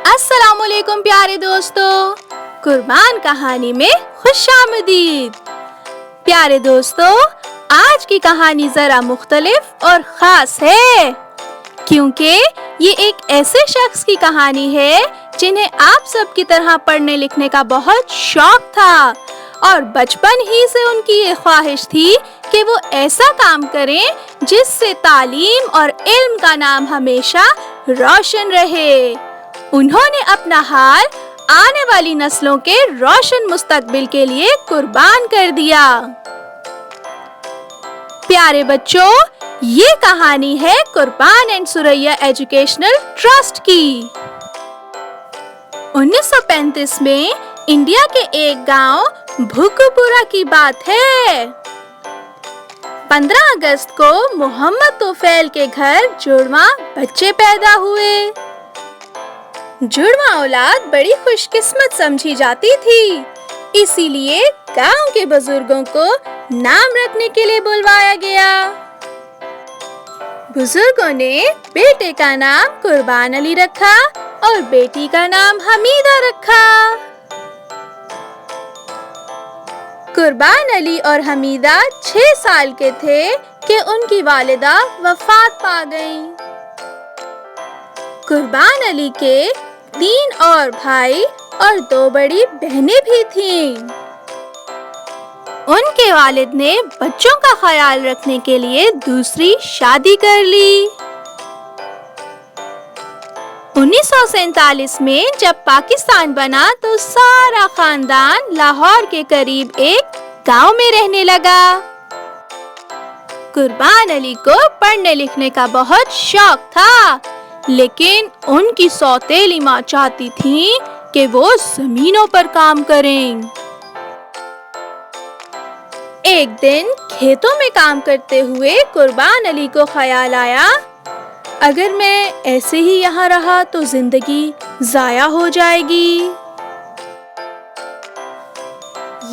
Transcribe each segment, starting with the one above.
अस्सलाम वालेकुम प्यारे दोस्तों, कुर्बान कहानी में खुशामदीद। प्यारे दोस्तों, आज की कहानी जरा मुख्तलिफ और खास है क्योंकि ये एक ऐसे शख्स की कहानी है जिन्हें आप सब की तरह पढ़ने लिखने का बहुत शौक था और बचपन ही से उनकी ये ख्वाहिश थी कि वो ऐसा काम करें जिससे तालीम और इल्म का नाम हमेशा रोशन रहे। उन्होंने अपना हाल आने वाली नस्लों के रोशन मुस्तकबिल के लिए कुर्बान कर दिया। प्यारे बच्चों, ये कहानी है कुर्बान एंड सुरैया एजुकेशनल ट्रस्ट की। 1935 में इंडिया के एक गांव भुकपुरा की बात है। 15 अगस्त को मोहम्मद तोफैल के घर जुड़वा बच्चे पैदा हुए। जुड़वा औलाद बड़ी खुशकिस्मत समझी जाती थी, इसीलिए गांव के बुजुर्गों को नाम रखने के लिए बुलवाया गया। बुजुर्गों ने बेटे का नाम कुर्बान अली रखा और बेटी का नाम हमीदा रखा। कुर्बान अली और हमीदा 6 साल के थे कि उनकी वालिदा वफात पा गईं। कुर्बान अली के 3 और भाई और 2 बड़ी बहनें भी थीं। उनके वालिद ने बच्चों का ख्याल रखने के लिए दूसरी शादी कर ली। 1947 में जब पाकिस्तान बना तो सारा खानदान लाहौर के करीब एक गांव में रहने लगा। कुर्बान अली को पढ़ने लिखने का बहुत शौक था, लेकिन उनकी सौतेली माँ चाहती थी कि वो जमीनों पर काम करें। एक दिन खेतों में काम करते हुए कुर्बान अली को ख्याल आया, अगर मैं ऐसे ही यहाँ रहा तो जिंदगी जाया हो जाएगी।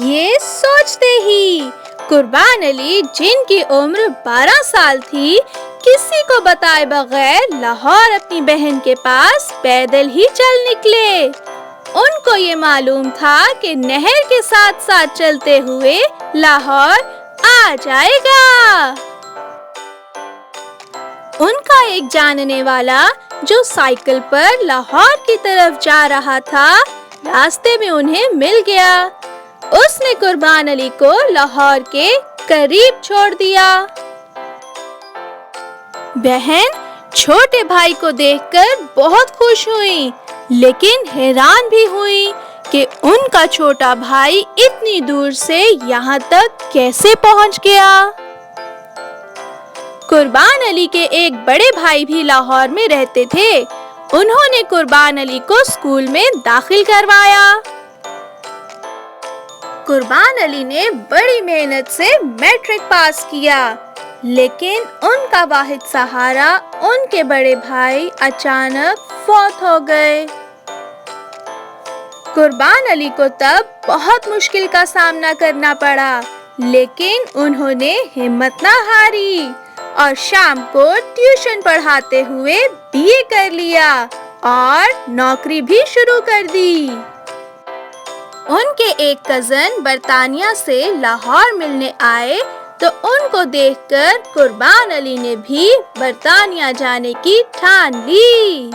ये सोचते ही कुर्बान अली, जिनकी उम्र 12 साल थी, किसी को बताए बगैर लाहौर अपनी बहन के पास पैदल ही चल निकले। उनको ये मालूम था कि नहर के साथ साथ चलते हुए लाहौर आ जाएगा। उनका एक जानने वाला जो साइकिल पर लाहौर की तरफ जा रहा था, रास्ते में उन्हें मिल गया। उसने कुर्बान अली को लाहौर के करीब छोड़ दिया। बहन छोटे भाई को देखकर बहुत खुश हुई, लेकिन हैरान भी हुई कि उनका छोटा भाई इतनी दूर से यहाँ तक कैसे पहुँच गया। कुर्बान अली के एक बड़े भाई भी लाहौर में रहते थे। उन्होंने कुर्बान अली को स्कूल में दाखिल करवाया। कुर्बान अली ने बड़ी मेहनत से मैट्रिक पास किया, लेकिन उनका वाहिद सहारा उनके बड़े भाई अचानक फौत हो गए। कुर्बान अली को तब बहुत मुश्किल का सामना करना पड़ा, लेकिन उन्होंने हिम्मत न हारी और शाम को ट्यूशन पढ़ाते हुए बीए कर लिया और नौकरी भी शुरू कर दी। उनके एक कजन बरतानिया से लाहौर मिलने आए तो उनको देखकर कुर्बान अली ने भी बरतानिया जाने की ठान ली।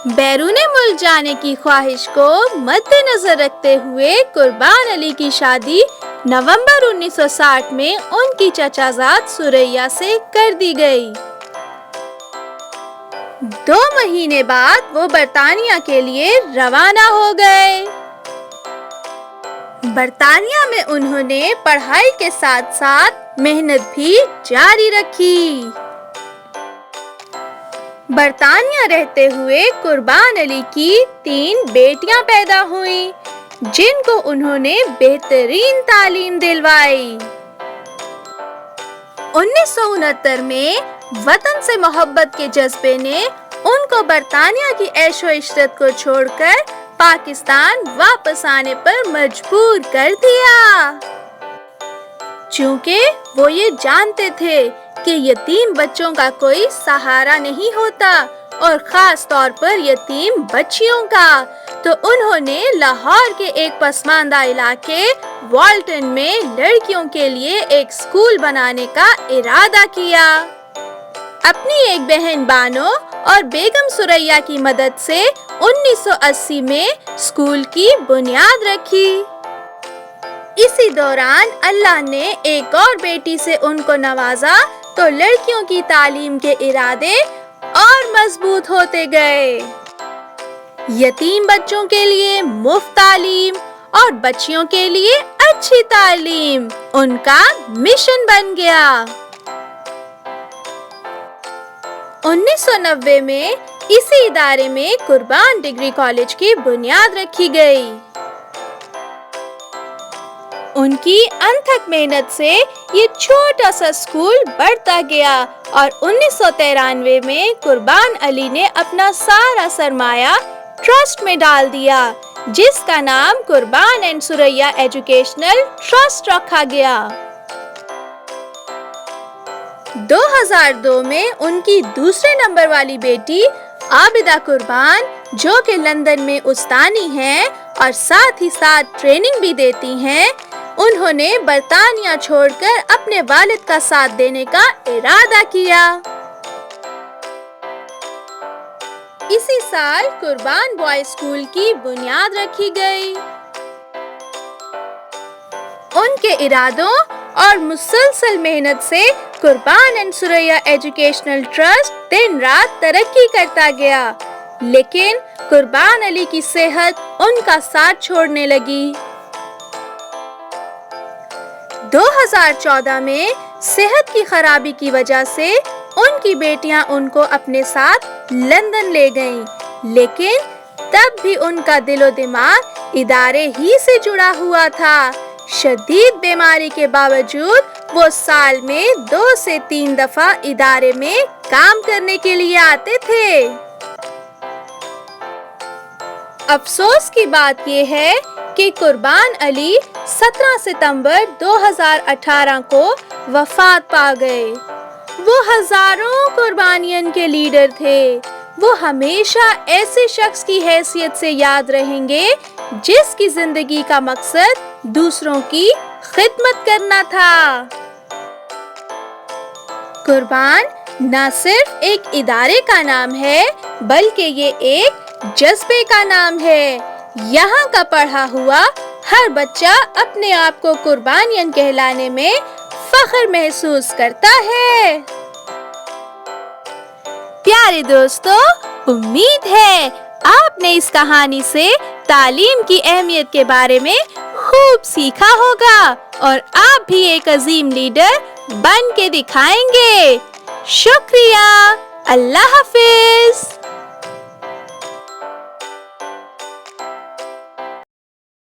बैरूने मुल्क जाने की ख्वाहिश को मद्देनजर रखते हुए कुर्बान अली की शादी नवंबर 1960 में उनकी चचाजाद सुरैया से कर दी गई। 2 महीने बाद वो बरतानिया के लिए रवाना हो गए। बरतानिया में उन्होंने पढ़ाई के साथ साथ मेहनत भी जारी रखी। बरतानिया रहते हुए कुर्बान अली की 3 बेटियां पैदा हुईं, जिनको उन्होंने बेहतरीन तालीम दिलवाई। 1969 में वतन से मोहब्बत के जज्बे ने उनको बरतानिया की ऐशो इशरत को छोड़कर पाकिस्तान वापस आने पर मजबूर कर दिया। चूँकि वो ये जानते थे कि यतीम बच्चों का कोई सहारा नहीं होता اور خاص طور پر یتیم بچیوں کا، تو انہوں نے لاہور کے ایک پسماندہ علاقے والٹن میں لڑکیوں کے لیے ایک اسکول بنانے کا ارادہ کیا۔ اپنی ایک بہن بانو اور بیگم سریا کی مدد سے 1980 میں اسکول کی بنیاد رکھی۔ اسی دوران اللہ نے ایک اور بیٹی سے ان کو نوازا تو لڑکیوں کی تعلیم کے ارادے اور مضبوط ہوتے گئے۔ یتیم بچوں کے لیے مفت تعلیم اور بچیوں کے لیے اچھی تعلیم ان کا مشن بن گیا۔ 1990 میں اسی ادارے میں قربان ڈگری کالج کی بنیاد رکھی گئی۔ ان کی انتھک محنت سے یہ چھوٹا سا اسکول بڑھتا گیا اور 1993 میں قربان علی نے اپنا سارا سرمایہ ٹرسٹ میں ڈال دیا، جس کا نام قربان اینڈ سریا ایجوکیشنل ٹرسٹ رکھا گیا۔ 2002 میں ان کی دوسرے نمبر والی بیٹی عابدہ قربان، جو کہ لندن میں استانی ہیں اور ساتھ ہی ساتھ ٹریننگ بھی دیتی ہیں، انہوں نے برطانیہ چھوڑ کر اپنے والد کا ساتھ دینے کا ارادہ کیا۔ اسی سال قربان بوائے اسکول کی بنیاد رکھی گئی۔ ان کے ارادوں اور مسلسل محنت سے قربان اینڈ سریا ایجوکیشنل ٹرسٹ دن رات ترقی کرتا گیا، لیکن قربان علی کی صحت ان کا ساتھ چھوڑنے لگی۔ 2014 میں صحت کی خرابی کی وجہ سے ان کی بیٹیاں ان کو اپنے ساتھ لندن لے گئیں، لیکن تب بھی ان کا دل و دماغ ادارے ہی سے جڑا ہوا تھا۔ شدید بیماری کے باوجود وہ سال میں 2 سے 3 دفعہ ادارے میں کام کرنے کے لیے آتے تھے۔ افسوس کی بات یہ ہے کہ قربان علی 17 ستمبر 2018 کو وفات پا گئے۔ وہ ہزاروں قربانیوں کے لیڈر تھے۔ وہ ہمیشہ ایسے شخص کی حیثیت سے یاد رہیں گے جس کی زندگی کا مقصد دوسروں کی خدمت کرنا تھا۔ قربان نہ صرف ایک ادارے کا نام ہے بلکہ یہ ایک جذبے کا نام ہے۔ یہاں کا پڑھا ہوا ہر بچہ اپنے آپ کو قربانین کہلانے میں فخر محسوس کرتا ہے۔ پیارے دوستو، امید ہے آپ نے اس کہانی سے تعلیم کی اہمیت کے بارے میں خوب سیکھا ہوگا اور آپ بھی ایک عظیم لیڈر بن کے دکھائیں گے۔ شکریہ، اللہ حافظ۔